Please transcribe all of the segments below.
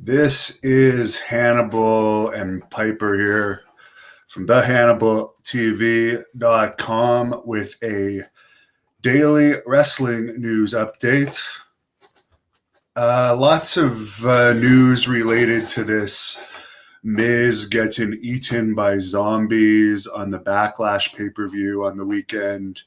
This is Hannibal and Piper here from the HannibalTV.com with a daily wrestling news update. Lots of news related to this Miz getting eaten by zombies on the Backlash pay-per-view on the weekend.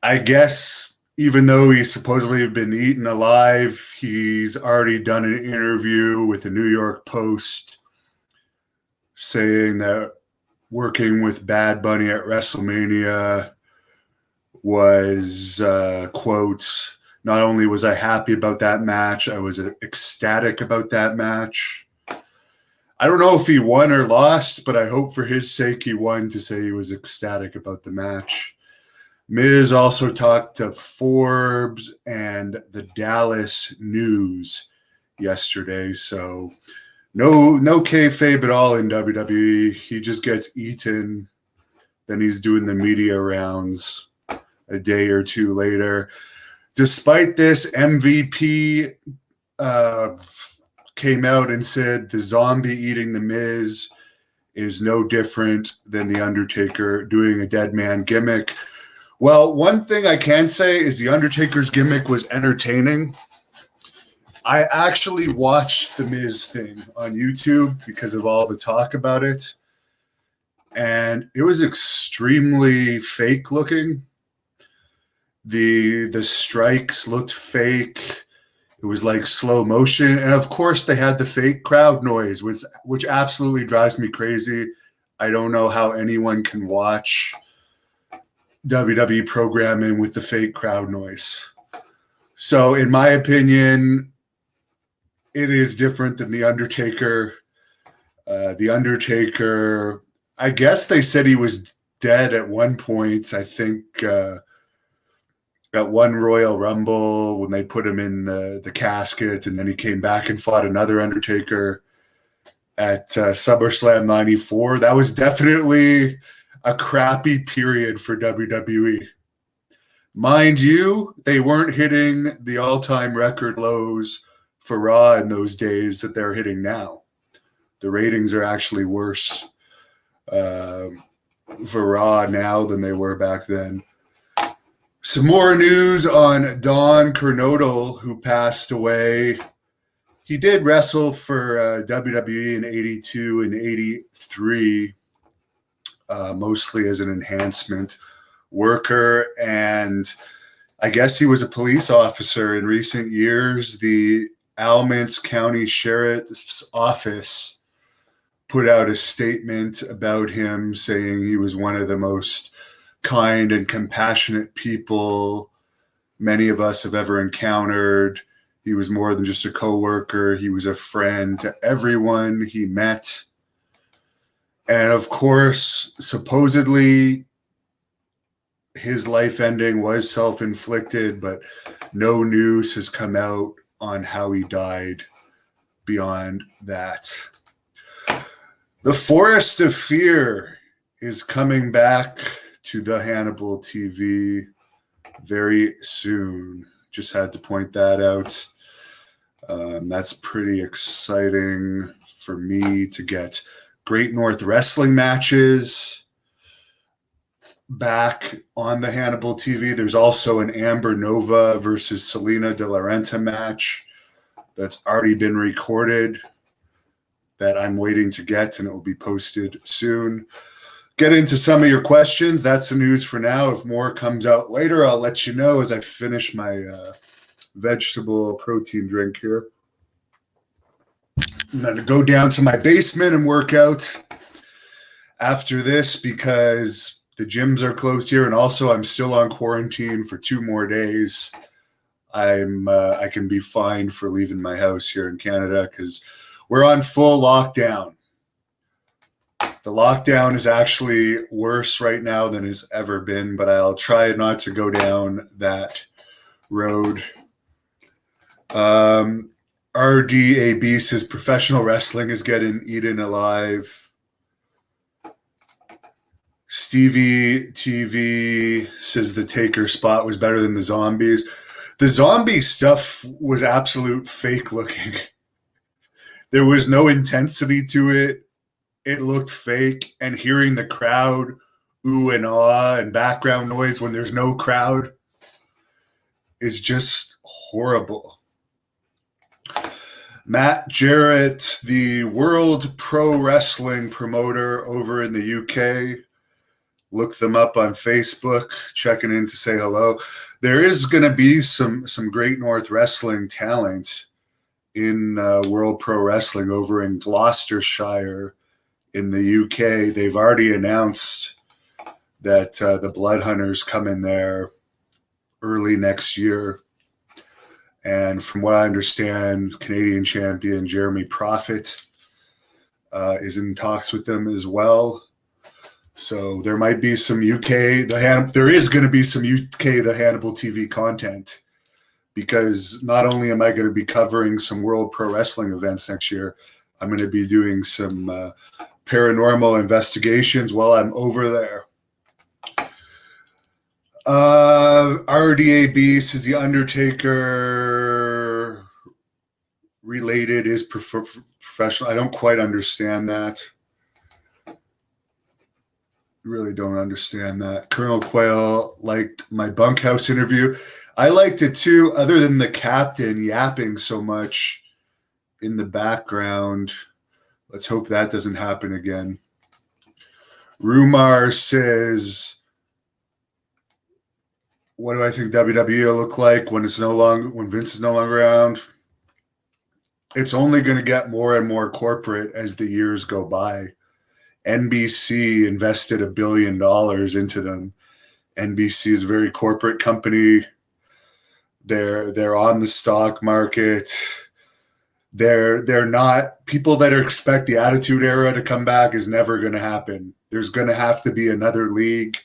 I guess even though he's supposedly been eaten alive, he's already done an interview with the New York Post saying that working with Bad Bunny at WrestleMania was, quote, not only was I happy about that match, I was ecstatic about that match. I don't know if he won or lost, but I hope for his sake he won to say he was ecstatic about the match. Miz also talked to Forbes and the Dallas News yesterday, so no kayfabe at all in WWE. He just gets eaten, then he's doing the media rounds a day or two later. Despite this, MVP came out and said the zombie eating the Miz is no different than the Undertaker doing a dead man gimmick. Well, one thing I can say is the Undertaker's gimmick was entertaining. I actually watched the Miz thing on YouTube because of all the talk about it, and it was extremely fake looking. The strikes looked fake. It was like slow motion, and of course they had the fake crowd noise, which absolutely drives me crazy. I don't know how anyone can watch WWE programming with the fake crowd noise. So in my opinion, it is different than The Undertaker. The Undertaker, I guess they said he was dead at one point. I think at one Royal Rumble when they put him in the casket, and then he came back and fought another Undertaker at SummerSlam 94. That was definitely a crappy period for WWE. Mind you, they weren't hitting the all-time record lows for Raw in those days that they're hitting now. The ratings are actually worse for Raw now than they were back then. Some more news on Don Kernodle, who passed away. He did wrestle for WWE in 82 and 83. Mostly as an enhancement worker, and I guess he was a police officer in recent years. The Alamance County Sheriff's Office put out a statement about him saying he was one of the most kind and compassionate people many of us have ever encountered. He was more than just a coworker. He was a friend to everyone he met. And of course, supposedly his life ending was self-inflicted, but no news has come out on how he died beyond that. The Forest of Fear is coming back to the Hannibal TV very soon. Just had to point that out. That's pretty exciting for me to get Great North Wrestling matches back on the Hannibal TV. There's also an Amber Nova versus Selena De La Renta match that's already been recorded that I'm waiting to get, and it will be posted soon. Get into some of your questions. That's the news for now. If more comes out later, I'll let you know as I finish my vegetable protein drink here. I'm going to go down to my basement and work out after this because the gyms are closed here, and also I'm still on quarantine for 2 more days. I can be fined for leaving my house here in Canada because we're on full lockdown. The lockdown is actually worse right now than it's ever been, but I'll try not to go down that road. RDAB says professional wrestling is getting eaten alive. Stevie TV says the Taker spot was better than the zombies. The zombie stuff was absolute fake looking. There was no intensity to it. It looked fake. And hearing the crowd ooh and ah and background noise when there's no crowd is just horrible. Matt Jarrett, the World Pro Wrestling promoter over in the UK. Look them up on Facebook, checking in to say hello. There is going to be some Great North Wrestling talent in World Pro Wrestling over in Gloucestershire in the UK. They've already announced that the Blood Hunters come in there early next year. And from what I understand, Canadian champion Jeremy Prophet is in talks with them as well. So there might be some UK, there is going to be some UK The Hannibal TV content, because not only am I going to be covering some World Pro Wrestling events next year, I'm going to be doing some paranormal investigations while I'm over there. RDAB says The Undertaker related is professional. I don't quite understand that. Really don't understand that. Colonel Quayle liked my bunkhouse interview. I liked it too, other than the captain yapping so much in the background. Let's hope that doesn't happen again. Rumar says, what do I think WWE will look like when Vince is no longer around? It's only going to get more and more corporate as the years go by. NBC invested $1 billion into them. NBC is a very corporate company. They're on the stock market. They're not, people that expect the Attitude Era to come back is never going to happen. There's going to have to be another league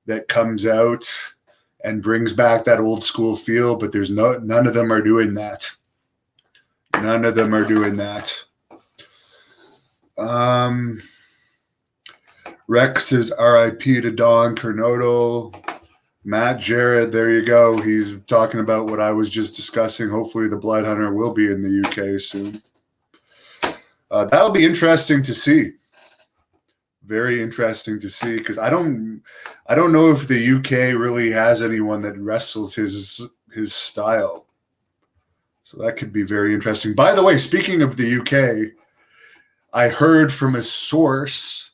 that comes out and brings back that old school feel, but none of them are doing that. None of them are doing that. Rex says RIP to Don Kernodle. Matt Jarrett, there you go. He's talking about what I was just discussing. Hopefully the Blood Hunter will be in the UK soon. That'll be interesting to see. Very interesting to see, because I don't know if the UK really has anyone that wrestles his style. So that could be very interesting. By the way, speaking of the UK, I heard from a source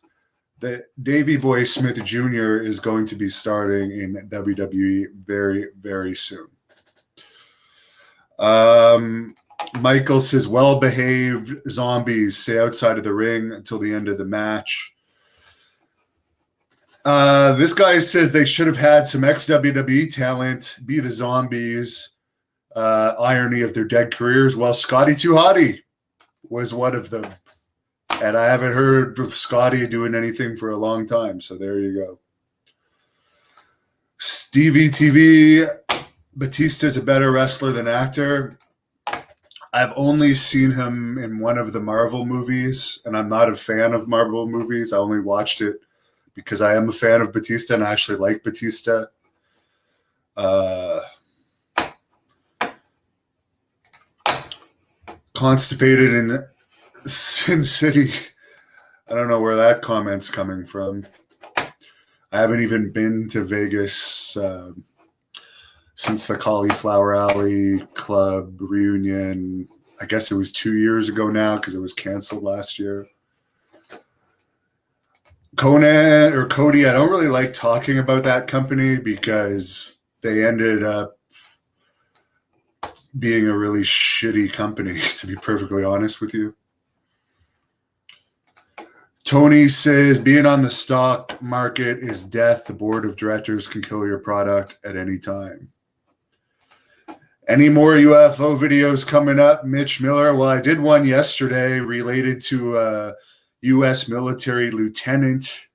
that Davey Boy Smith Jr. is going to be starting in WWE very, very soon. Michael says, well-behaved zombies stay outside of the ring until the end of the match. This guy says they should have had some ex-WWE talent be the zombies. Irony of their dead careers. Well, Scotty 2 Hotty was one of them. And I haven't heard of Scotty doing anything for a long time. So there you go. Stevie TV, Batista's a better wrestler than actor. I've only seen him in one of the Marvel movies, and I'm not a fan of Marvel movies. I only watched it because I am a fan of Batista, and I actually like Batista. Constipated in Sin City. I don't know where that comment's coming from. I haven't even been to Vegas since the Cauliflower Alley Club reunion. I guess it was 2 years ago now because it was canceled last year. Conan or Cody, I don't really like talking about that company because they ended up being a really shitty company, to be perfectly honest with you. Tony says, being on the stock market is death. The board of directors can kill your product at any time. Any more UFO videos coming up, Mitch Miller? Well, I did one yesterday related to a U.S. military lieutenant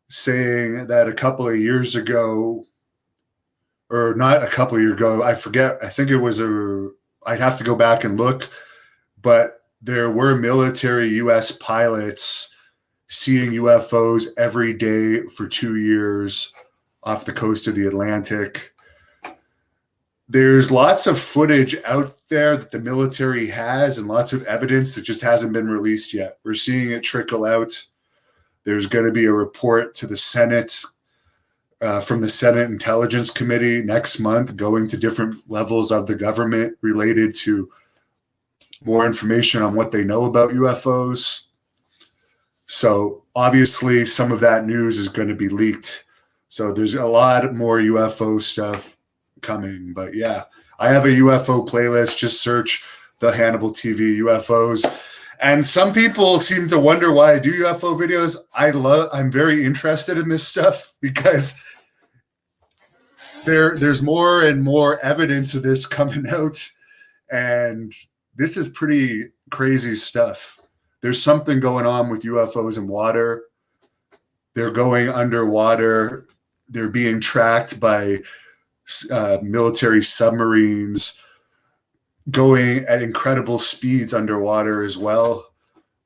saying that a couple of years ago, or not a couple of years ago, I forget. I think it was I'd have to go back and look, but there were military U.S. pilots seeing UFOs every day for 2 years off the coast of the Atlantic. There's lots of footage out there that the military has and lots of evidence that just hasn't been released yet. We're seeing it trickle out. There's going to be a report to the Senate from the Senate Intelligence Committee next month, going to different levels of the government related to more information on what they know about UFOs. So obviously some of that news is going to be leaked. So there's a lot more UFO stuff coming. But yeah, I have a UFO playlist. Just search the Hannibal TV UFOs. And some people seem to wonder why I do UFO videos. I'm very interested in this stuff because there's more and more evidence of this coming out, and this is pretty crazy stuff. There's something going on with UFOs in water. They're going underwater. They're being tracked by military submarines going at incredible speeds underwater as well.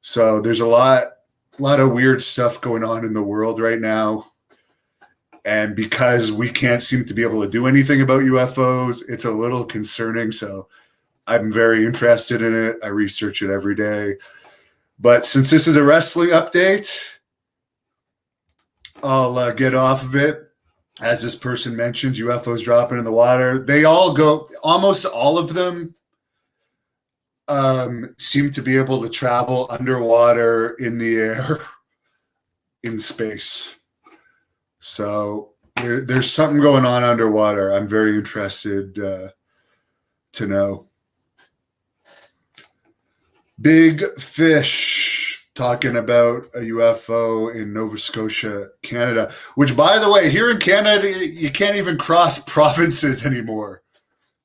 So there's a lot of weird stuff going on in the world right now. And because we can't seem to be able to do anything about UFOs, it's a little concerning. So I'm very interested in it. I research it every day. But since this is a wrestling update, I'll get off of it. As this person mentioned, UFOs dropping in the water. They all go, almost all of them seem to be able to travel underwater, in the air, in space. So there's something going on underwater. I'm very interested to know. Big Fish talking about a UFO in Nova Scotia, Canada, which, by the way, here in Canada, you can't even cross provinces anymore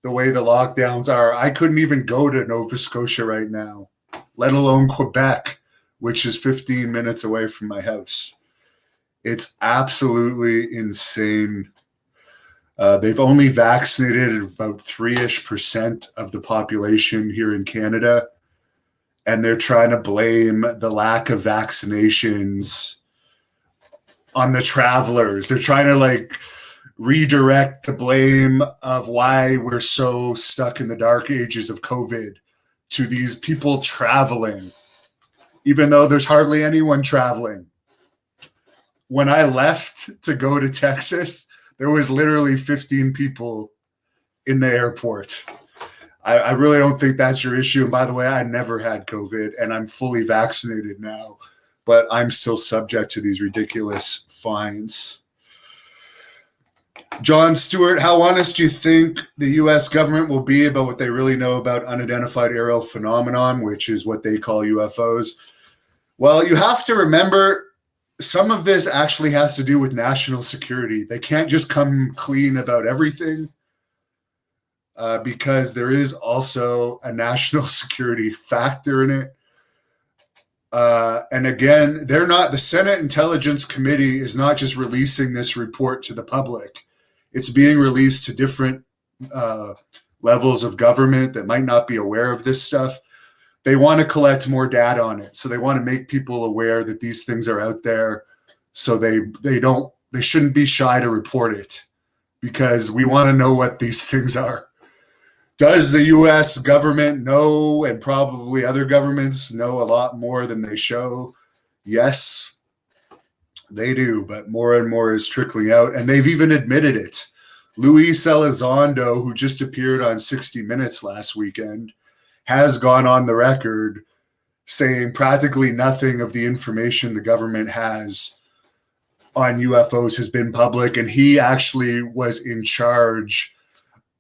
the way the lockdowns are. I couldn't even go to Nova Scotia right now, let alone Quebec, which is 15 minutes away from my house. It's absolutely insane. They've only vaccinated about 3-ish% of the population here in Canada, and they're trying to blame the lack of vaccinations on the travelers. They're trying to redirect the blame of why we're so stuck in the dark ages of COVID to these people traveling, even though there's hardly anyone traveling. When I left to go to Texas, there was literally 15 people in the airport. I really don't think that's your issue. And by the way, I never had COVID and I'm fully vaccinated now, but I'm still subject to these ridiculous fines. John Stewart, how honest do you think the U.S. government will be about what they really know about unidentified aerial phenomenon, which is what they call UFOs? Well, you have to remember, some of this actually has to do with national security. They can't just come clean about everything because there is also a national security factor in it. And again, the Senate Intelligence Committee is not just releasing this report to the public. It's being released to different levels of government that might not be aware of this stuff. They want to collect more data on it. So they want to make people aware that these things are out there. So they shouldn't be shy to report it, because we want to know what these things are. Does the US government know, and probably other governments know, a lot more than they show? Yes, they do, but more and more is trickling out, and they've even admitted it. Luis Elizondo, who just appeared on 60 Minutes last weekend, has gone on the record saying practically nothing of the information the government has on UFOs has been public, and he actually was in charge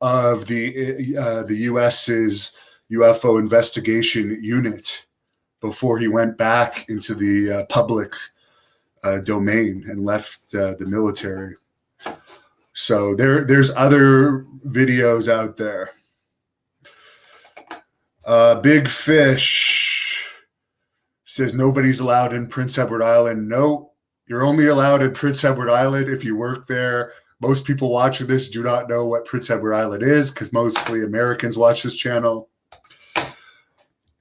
of the US's UFO investigation unit before he went back into the public domain and left the military. So there's other videos out there. Big Fish says nobody's allowed in Prince Edward Island. No, you're only allowed in Prince Edward Island if you work there. Most people watching this do not know what Prince Edward Island is, because mostly Americans watch this channel.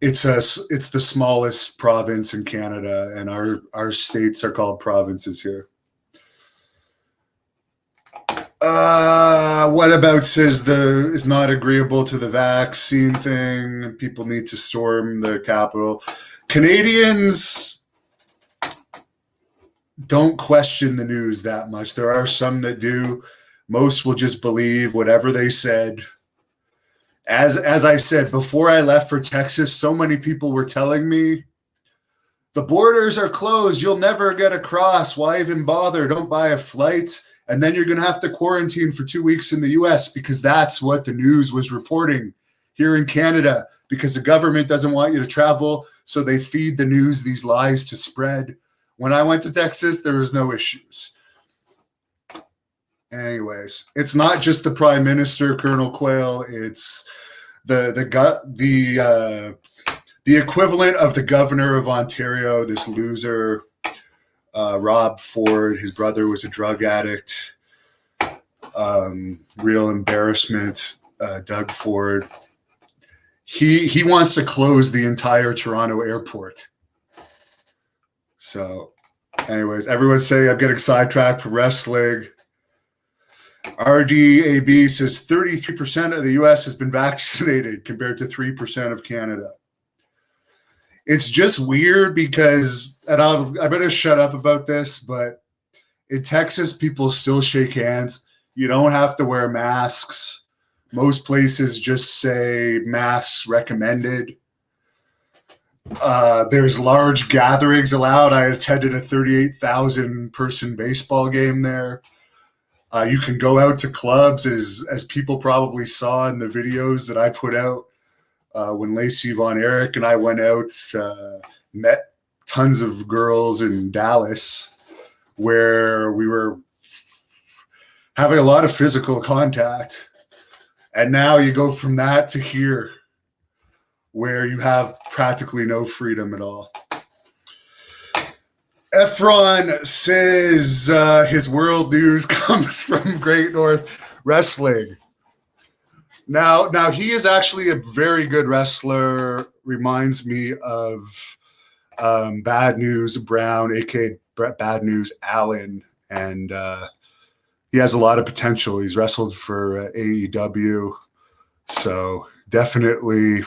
It's the smallest province in Canada, and our states are called provinces here. What about says is not agreeable to the vaccine thing? People need to storm the Capitol. Canadians don't question the news that much. There are some that do. Most will just believe whatever they said. As I said, before I left for Texas, so many people were telling me, the borders are closed. You'll never get across. Why even bother? Don't buy a flight. And then you're going to have to quarantine for 2 weeks in the US, because that's what the news was reporting here in Canada, because the government doesn't want you to travel. So they feed the news these lies to spread. When I went to Texas, there was no issues. Anyways, it's not just the Prime Minister, Colonel Quayle. It's the equivalent of the governor of Ontario, this loser, Rob Ford. His brother was a drug addict. Real embarrassment. Doug Ford. He wants to close the entire Toronto airport. So, anyways, everyone's saying I'm getting sidetracked from wrestling. RDAB says 33% of the U.S. has been vaccinated compared to 3% of Canada. It's just weird because, and I better shut up about this, but in Texas, people still shake hands. You don't have to wear masks. Most places just say masks recommended. There's large gatherings allowed. I attended a 38,000 person baseball game there. You can go out to clubs, as people probably saw in the videos that I put out. When Lacey Von Erich and I went out, met tons of girls in Dallas, where we were having a lot of physical contact. And now you go from that to here, where you have practically no freedom at all. Efron says his world news comes from Great North Wrestling. Now he is actually a very good wrestler. Reminds me of Bad News Brown, aka Bad News Allen, and he has a lot of potential. He's wrestled for AEW, so definitely.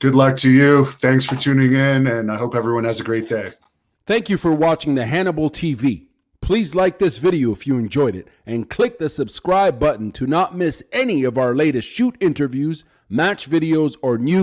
Good luck to you. Thanks for tuning in, and I hope everyone has a great day. Thank you for watching the Hannibal TV. Please like this video if you enjoyed it, and click the subscribe button to not miss any of our latest shoot interviews, match videos, or news.